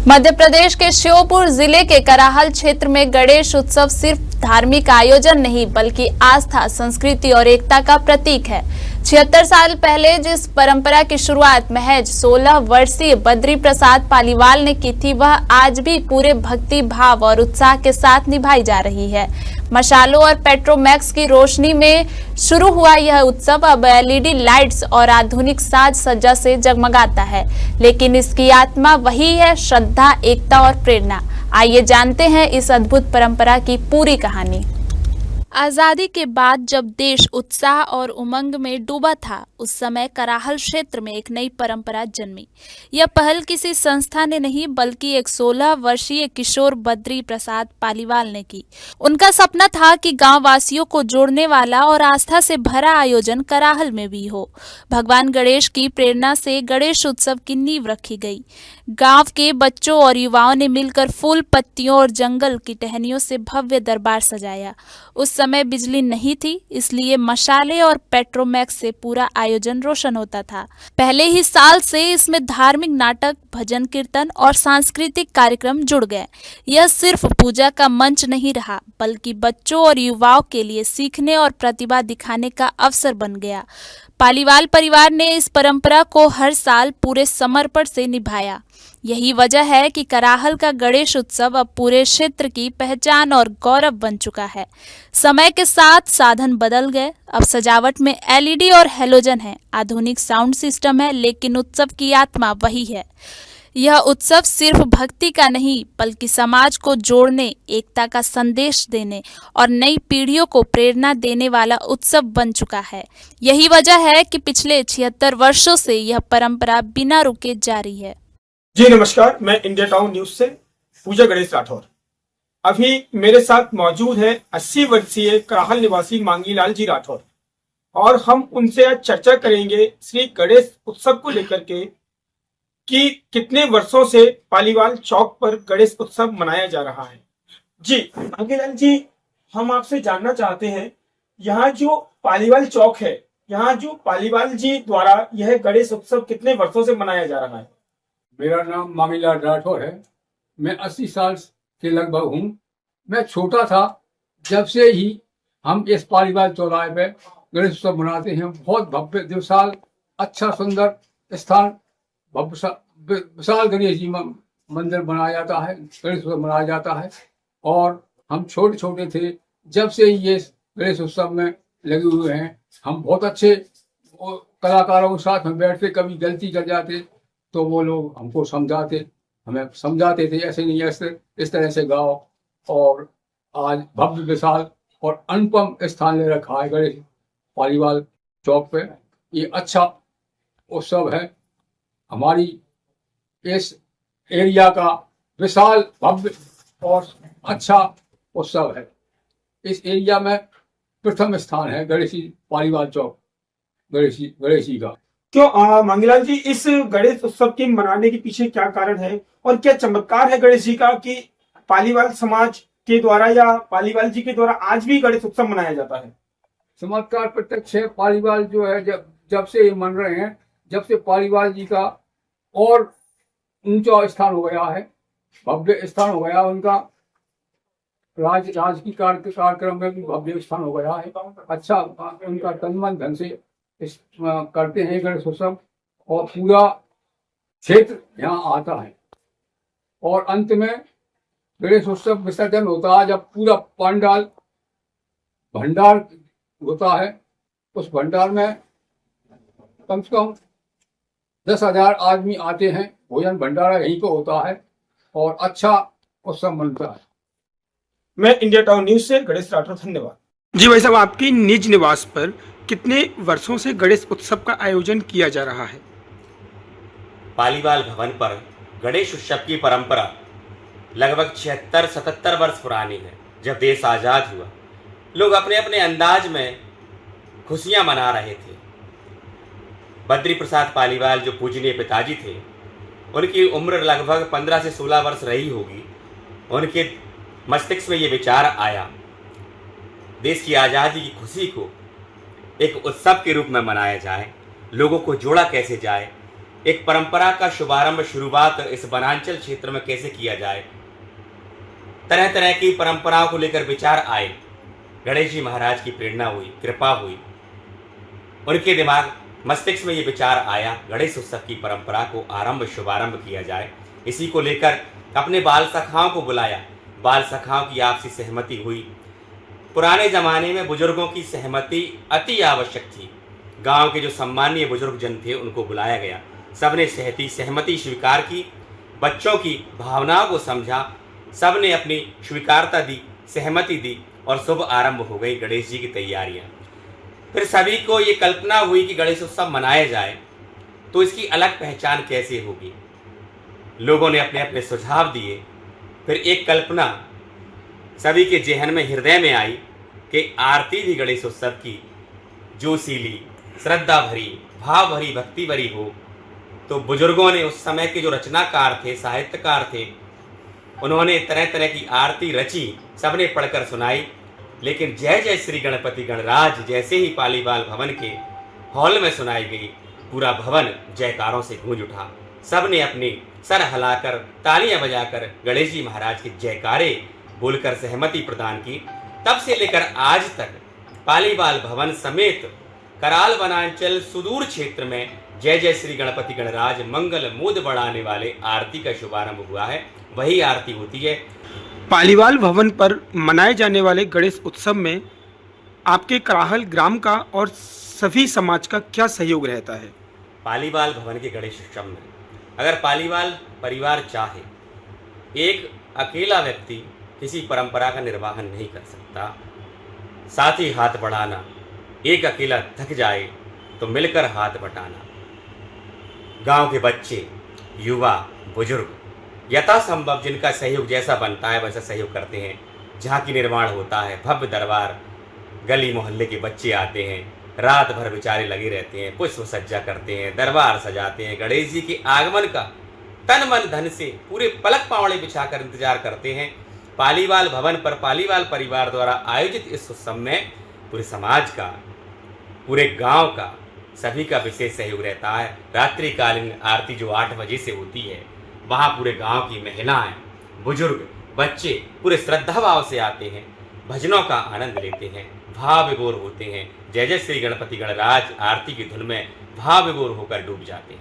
मध्य प्रदेश के श्योपुर जिले के कराहल क्षेत्र में गणेश उत्सव सिर्फ धार्मिक आयोजन नहीं बल्कि आस्था, संस्कृति और एकता का प्रतीक है। 76 साल पहले जिस परंपरा की शुरुआत महज 16 वर्षीय बद्री प्रसाद पालीवाल ने की थी, वह आज भी पूरे भक्ति भाव और उत्साह के साथ निभाई जा रही है। मशालों और पेट्रोमैक्स की रोशनी में शुरू हुआ यह उत्सव अब एलईडी लाइट्स और आधुनिक साज सज्जा से जगमगाता है, लेकिन इसकी आत्मा वही है, श्रद्धा, एकता और प्रेरणा। आइए जानते हैं इस अद्भुत परंपरा की पूरी कहानी। आजादी के बाद जब देश उत्साह और उमंग में डूबा था, उस समय कराहल क्षेत्र में एक नई परंपरा जन्मी। यह पहल किसी संस्था ने नहीं बल्कि एक 16 वर्षीय किशोर बद्री प्रसाद पालीवाल ने की। उनका सपना था कि गांव वासियों को जोड़ने वाला और आस्था से भरा आयोजन कराहल में भी हो। भगवान गणेश की प्रेरणा से गणेश उत्सव की नींव रखी गई। गांव के बच्चों और युवाओं ने मिलकर फूल, पत्तियों और जंगल की टहनियों से भव्य दरबार सजाया। उस समय बिजली नहीं थी, इसलिए मशाले और पेट्रोमैक्स से पूरा आयोजन रोशन होता था। पहले ही साल से इसमें धार्मिक नाटक, भजन कीर्तन और सांस्कृतिक कार्यक्रम जुड़ गए। यह सिर्फ पूजा का मंच नहीं रहा बल्कि बच्चों और युवाओं के लिए सीखने और प्रतिभा दिखाने का अवसर बन गया। पालीवाल परिवार ने इस परंपरा को हर साल पूरे समर्पण से निभाया। यही वजह है कि कराहल का गणेश उत्सव अब पूरे क्षेत्र की पहचान और गौरव बन चुका है। समय के साथ साधन बदल गए, अब सजावट में एलईडी और हैलोजन है, आधुनिक साउंड सिस्टम है, लेकिन उत्सव की आत्मा वही है। यह उत्सव सिर्फ भक्ति का नहीं बल्कि समाज को जोड़ने, एकता का संदेश देने और नई पीढ़ियों को प्रेरणा देने वाला उत्सव बन चुका है। यही वजह है कि पिछले 76 वर्षों से यह परंपरा बिना रुके जारी है। जी नमस्कार, मैं इंडिया टाउन न्यूज से पूजा गणेश राठौर। अभी मेरे साथ मौजूद है 80 वर्षीय कराहल निवासी मांगीलाल जी राठौर और हम उनसे आज चर्चा करेंगे श्री गणेश उत्सव को लेकर के कि कितने वर्षों से पालीवाल चौक पर गणेश उत्सव मनाया जा रहा है। जी मांगीलाल जी, हम आपसे जानना चाहते हैं, यहाँ जो पालीवाल चौक है, यहाँ जो पालीवाल जी द्वारा यह गणेश उत्सव कितने वर्षों से मनाया जा रहा है? मेरा नाम मांगीलाल राठौर है। मैं 80 साल के लगभग हूँ। मैं छोटा था जब से ही हम इस पालीवाल चौराहे पे गणेश उत्सव मनाते हैं। बहुत भव्य, विशाल, अच्छा, सुंदर स्थान, विशाल गणेश जी मंदिर बनाया जाता है, गणेश उत्सव मनाया जाता है। और हम छोटे छोटे थे जब से ही ये गणेश उत्सव में लगे हुए हैं। हम बहुत अच्छे कलाकारों के साथ में बैठते, कभी गलती कर जाते तो वो लोग हमको हमें समझाते थे, ऐसे नहीं, ऐसे इस तरह से गाओ। और आज भव्य, विशाल और अनुपम स्थान ले रखा है गणेश पालीवाल चौक पे। ये अच्छा उत्सव है। हमारी इस एरिया का विशाल, भव्य और अच्छा उत्सव है। इस एरिया में प्रथम स्थान है गणेश पालीवाल चौक गणेश जी का। क्यों मांगीलाल जी, इस गणेश उत्सव के मनाने के पीछे क्या कारण है और क्या चमत्कार है गणेश जी का कि पालीवाल समाज के द्वारा या पालीवाल जी के द्वारा आज भी गणेश उत्सव मनाया जाता है? चमत्कार प्रत्यक्ष है। पालीवाल जो है जब से ये मन रहे हैं, जब से पालीवाल जी का और ऊंचा स्थान हो गया है, भव्य स्थान हो गया उनका। राजकीय कार्यक्रम में भी भव्य स्थान हो गया है। अच्छा, उनका तन मन धन से करते हैं गणेश उत्सव और पूरा क्षेत्र यहाँ आता है। और अंत में गणेश उत्सव विसर्जन होता है जब पूरा पंडाल भंडार होता है। उस भंडार में कम से कम 10,000 आदमी आते हैं। भोजन भंडारा यहीं पर होता है और अच्छा उत्सव मनता है। मैं इंडिया टाउन न्यूज से गणेश राठौर, धन्यवाद। जी भाई साहब, आपकी निज निवास पर कितने वर्षों से गणेश उत्सव का आयोजन किया जा रहा है? पालीवाल भवन पर गणेश उत्सव की परंपरा लगभग 76-77 वर्ष पुरानी है। जब देश आज़ाद हुआ, लोग अपने अपने अंदाज में खुशियां मना रहे थे। बद्री प्रसाद पालीवाल जो पूजनीय पिताजी थे, उनकी उम्र लगभग 15 से 16 वर्ष रही होगी। उनके मस्तिष्क में ये विचार आया, देश की आज़ादी की खुशी को एक उत्सव के रूप में मनाया जाए, लोगों को जोड़ा कैसे जाए। एक परंपरा का शुरुआत इस वनांचल क्षेत्र में कैसे किया जाए। तरह तरह की परंपराओं को लेकर विचार आए। गणेश जी महाराज की प्रेरणा हुई, कृपा हुई, उनके दिमाग मस्तिष्क में ये विचार आया गणेश उत्सव की परंपरा को शुभारंभ किया जाए। इसी को लेकर अपने बाल सखाओं को बुलाया। बाल सखाओं की आपसी सहमति हुई। पुराने जमाने में बुजुर्गों की सहमति अति आवश्यक थी। गांव के जो सम्मानीय बुजुर्ग जन थे उनको बुलाया गया। सबने सहमति स्वीकार की, बच्चों की भावनाओं को समझा, सबने अपनी स्वीकारता दी, सहमति दी और शुभ आरंभ हो गई गणेश जी की तैयारियां। फिर सभी को ये कल्पना हुई कि गणेश उत्सव मनाया जाए तो इसकी अलग पहचान कैसे होगी। लोगों ने अपने अपने सुझाव दिए। फिर एक कल्पना सभी के जेहन में, हृदय में आई कि आरती भी गणेश उत्सव की जोशीली, श्रद्धा भरी, भाव भरी, भक्ति भरी हो। तो बुजुर्गों ने, उस समय के जो रचनाकार थे, साहित्यकार थे, उन्होंने तरह तरह की आरती रची, सबने पढ़कर सुनाई। लेकिन जय जय श्री गणपति गणराज जैसे ही पालीवाल भवन के हॉल में सुनाई गई, पूरा भवन जयकारों से गूंज उठा। सबने अपनी सर हिलाकर, तालियां बजाकर गणेश जी महाराज के जयकारे बोलकर सहमति प्रदान की। तब से लेकर आज तक पालीवाल भवन समेत कराल वनांचल सुदूर क्षेत्र में जय जय श्री गणपति गणराज मंगल मूद बढ़ाने वाले आरती का शुभारंभ हुआ है। वही आरती होती है। पालीवाल भवन पर मनाए जाने वाले गणेश उत्सव में आपके कराहल ग्राम का और सभी समाज का क्या सहयोग रहता है? पालीवाल भवन के गणेश उत्सव में अगर पालीवाल परिवार चाहे, एक अकेला व्यक्ति किसी परंपरा का निर्वाहन नहीं कर सकता। साथ ही हाथ बढ़ाना, एक अकेला थक जाए तो मिलकर हाथ बटाना। गांव के बच्चे, युवा, बुजुर्ग यथासंभव जिनका सहयोग जैसा बनता है वैसा सहयोग करते हैं। झांकी निर्माण होता है, भव्य दरबार, गली मोहल्ले के बच्चे आते हैं, रात भर बेचारे लगे रहते हैं, पुष्प सज्जा करते हैं, दरबार सजाते हैं, गणेश जी के आगमन का तन मन धन से पूरे पलक पावड़े बिछाकर इंतजार करते हैं। पालीवाल भवन पर पालीवाल परिवार द्वारा आयोजित इस उत्सव में पूरे समाज का, पूरे गांव का, सभी का विशेष सहयोग रहता है। रात्रिकालीन आरती जो 8 बजे से होती है, वहाँ पूरे गांव की महिलाएं, बुजुर्ग, बच्चे पूरे श्रद्धा भाव से आते हैं, भजनों का आनंद लेते हैं, भाव विभोर होते हैं। जय जय श्री गणपति गणराज आरती की धुन में भाव विभोर होकर डूब जाते हैं।